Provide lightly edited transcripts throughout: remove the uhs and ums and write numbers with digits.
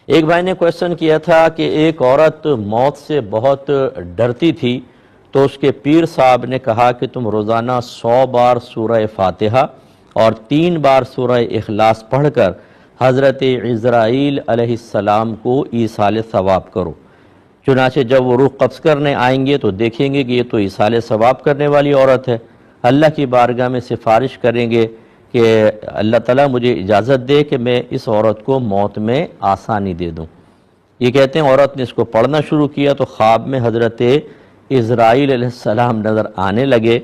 ایک بھائی نے کویشچن کیا تھا کہ ایک عورت موت سے بہت ڈرتی تھی، تو اس کے پیر صاحب نے کہا کہ تم روزانہ 100 بار سورہ فاتحہ اور 3 بار سورہ اخلاص پڑھ کر حضرت عزرائیل علیہ السلام کو ایصال ثواب کرو۔ چنانچہ جب وہ روح قبض کرنے آئیں گے تو دیکھیں گے کہ یہ تو ایصال ثواب کرنے والی عورت ہے، اللہ کی بارگاہ میں سفارش کریں گے کہ اللہ تعالیٰ مجھے اجازت دے کہ میں اس عورت کو موت میں آسانی دے دوں۔ یہ کہتے ہیں عورت نے اس کو پڑھنا شروع کیا تو خواب میں حضرت عزرائیل علیہ السلام نظر آنے لگے،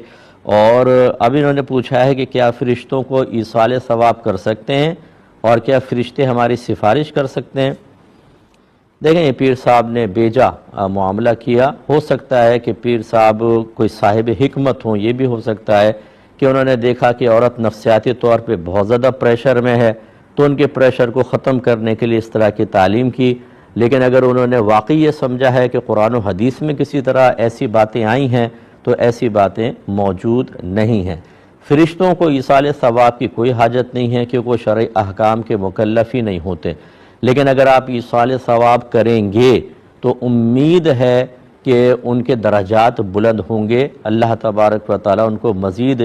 اور اب انہوں نے پوچھا ہے کہ کیا فرشتوں کو ایصال ثواب کر سکتے ہیں، اور کیا فرشتے ہماری سفارش کر سکتے ہیں؟ دیکھیں، یہ پیر صاحب نے بیجا معاملہ کیا۔ ہو سکتا ہے کہ پیر صاحب کوئی صاحب حکمت ہوں، یہ بھی ہو سکتا ہے کہ انہوں نے دیکھا کہ عورت نفسیاتی طور پہ بہت زیادہ پریشر میں ہے تو ان کے پریشر کو ختم کرنے کے لیے اس طرح کی تعلیم کی۔ لیکن اگر انہوں نے واقعی یہ سمجھا ہے کہ قرآن و حدیث میں کسی طرح ایسی باتیں آئی ہیں تو ایسی باتیں موجود نہیں ہیں۔ فرشتوں کو ایصال ثواب کی کوئی حاجت نہیں ہے کیونکہ وہ شرعی احکام کے مکلف ہی نہیں ہوتے، لیکن اگر آپ ایصال ثواب کریں گے تو امید ہے کہ ان کے درجات بلند ہوں گے، اللہ تبارک و تعالیٰ ان کو مزید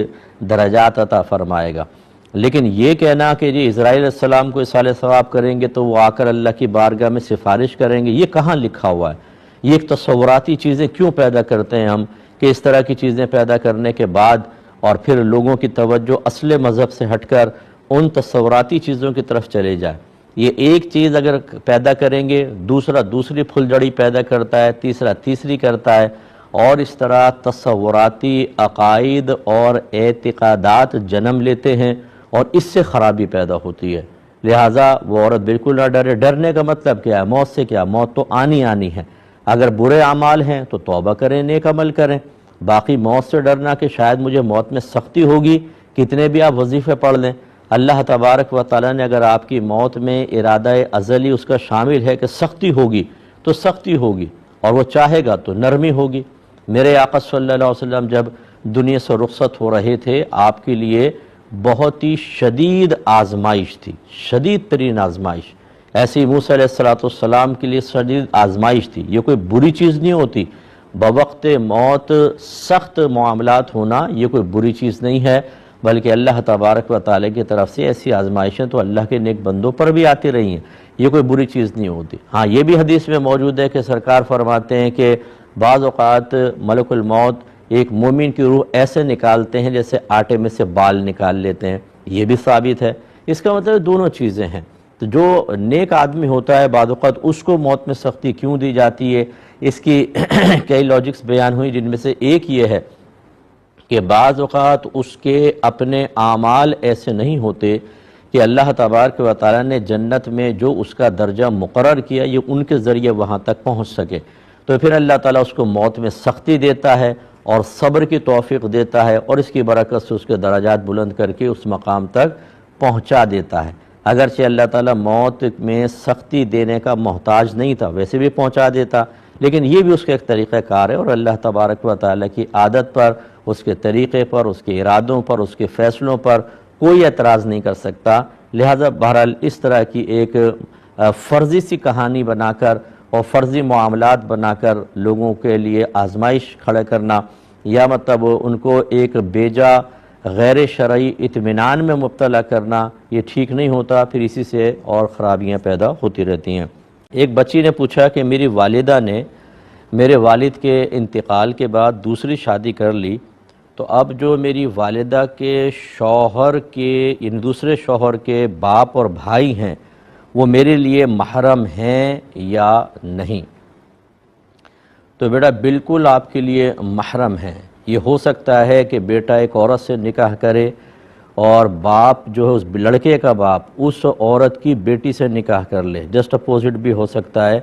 درجات عطا فرمائے گا۔ لیکن یہ کہنا کہ جی اسرائیل علیہ السلام کو ایصال ثواب کریں گے تو وہ آ کر اللہ کی بارگاہ میں سفارش کریں گے، یہ کہاں لکھا ہوا ہے؟ یہ ایک تصوراتی چیزیں کیوں پیدا کرتے ہیں ہم کہ اس طرح کی چیزیں پیدا کرنے کے بعد اور پھر لوگوں کی توجہ اصل مذہب سے ہٹ کر ان تصوراتی چیزوں کی طرف چلے جائے۔ یہ ایک چیز اگر پیدا کریں گے، دوسرا دوسری پھلجڑی پیدا کرتا ہے، تیسرا تیسری کرتا ہے، اور اس طرح تصوراتی عقائد اور اعتقادات جنم لیتے ہیں اور اس سے خرابی پیدا ہوتی ہے۔ لہٰذا وہ عورت بالکل نہ ڈرے۔ ڈرنے کا مطلب کیا ہے؟ موت سے کیا؟ موت تو آنی ہے۔ اگر برے اعمال ہیں تو توبہ کریں، نیک عمل کریں۔ باقی موت سے ڈرنا کہ شاید مجھے موت میں سختی ہوگی، کتنے بھی آپ وظیفے پڑھ لیں، اللہ تبارک و تعالیٰ نے اگر آپ کی موت میں ارادہ ازلی اس کا شامل ہے کہ سختی ہوگی تو سختی ہوگی، اور وہ چاہے گا تو نرمی ہوگی۔ میرے آقا صلی اللہ علیہ وسلم جب دنیا سے رخصت ہو رہے تھے، آپ کے لیے بہت ہی شدید آزمائش تھی، شدید ترین آزمائش۔ ایسے ہی موسیٰ علیہ السلام کے لیے شدید آزمائش تھی۔ یہ کوئی بری چیز نہیں ہوتی، بوقت موت سخت معاملات ہونا یہ کوئی بری چیز نہیں ہے، بلکہ اللہ تبارک و تعالیٰ کی طرف سے ایسی آزمائشیں تو اللہ کے نیک بندوں پر بھی آتی رہی ہیں، یہ کوئی بری چیز نہیں ہوتی۔ ہاں، یہ بھی حدیث میں موجود ہے کہ سرکار فرماتے ہیں کہ بعض اوقات ملک الموت ایک مومن کی روح ایسے نکالتے ہیں جیسے آٹے میں سے بال نکال لیتے ہیں، یہ بھی ثابت ہے۔ اس کا مطلب دونوں چیزیں ہیں۔ تو جو نیک آدمی ہوتا ہے بعض اوقات اس کو موت میں سختی کیوں دی جاتی ہے، اس کی کئی لاجکس بیان ہوئی، جن میں سے ایک یہ ہے کہ بعض اوقات اس کے اپنے اعمال ایسے نہیں ہوتے کہ اللہ تبارک و تعالیٰ نے جنت میں جو اس کا درجہ مقرر کیا یہ ان کے ذریعے وہاں تک پہنچ سکے، تو پھر اللہ تعالیٰ اس کو موت میں سختی دیتا ہے اور صبر کی توفیق دیتا ہے، اور اس کی برکت سے اس کے درجات بلند کر کے اس مقام تک پہنچا دیتا ہے۔ اگرچہ اللہ تعالیٰ موت میں سختی دینے کا محتاج نہیں تھا، ویسے بھی پہنچا دیتا، لیکن یہ بھی اس کا ایک طریقہ کار ہے، اور اللہ تبارک و تعالیٰ کی عادت پر، اس کے طریقے پر، اس کے ارادوں پر، اس کے فیصلوں پر کوئی اعتراض نہیں کر سکتا۔ لہذا بہرحال اس طرح کی ایک فرضی سی کہانی بنا کر اور فرضی معاملات بنا کر لوگوں کے لیے آزمائش کھڑا کرنا، یا مطلب ان کو ایک بیجا غیر شرعی اطمینان میں مبتلا کرنا، یہ ٹھیک نہیں ہوتا، پھر اسی سے اور خرابیاں پیدا ہوتی رہتی ہیں۔ ایک بچی نے پوچھا کہ میری والدہ نے میرے والد کے انتقال کے بعد دوسری شادی کر لی، تو اب جو میری والدہ کے شوہر کے یعنی دوسرے شوہر کے باپ اور بھائی ہیں وہ میرے لیے محرم ہیں یا نہیں؟ تو بیٹا بالکل آپ کے لیے محرم ہیں۔ یہ ہو سکتا ہے کہ بیٹا ایک عورت سے نکاح کرے اور باپ جو ہے اس لڑکے کا باپ اس عورت کی بیٹی سے نکاح کر لے، جسٹ اپوزٹ بھی ہو سکتا ہے،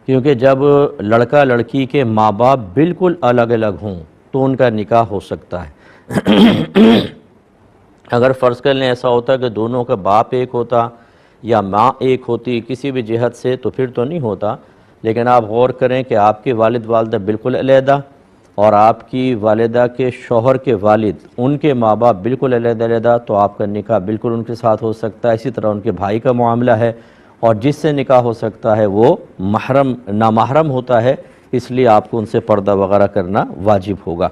کیونکہ جب لڑکا لڑکی کے ماں باپ بالکل الگ الگ ہوں تو ان کا نکاح ہو سکتا ہے۔ اگر فرض کر لیں ایسا ہوتا کہ دونوں کا باپ ایک ہوتا یا ماں ایک ہوتی کسی بھی جہت سے تو پھر تو نہیں ہوتا، لیکن آپ غور کریں کہ آپ کے والد والدہ بالکل علیحدہ اور آپ کی والدہ کے شوہر کے والد ان کے ماں باپ بالکل علیحدہ، تو آپ کا نکاح بالکل ان کے ساتھ ہو سکتا ہے۔ اسی طرح ان کے بھائی کا معاملہ ہے، اور جس سے نکاح ہو سکتا ہے وہ نامحرم ہوتا ہے، اس لیے آپ کو ان سے پردہ وغیرہ کرنا واجب ہوگا۔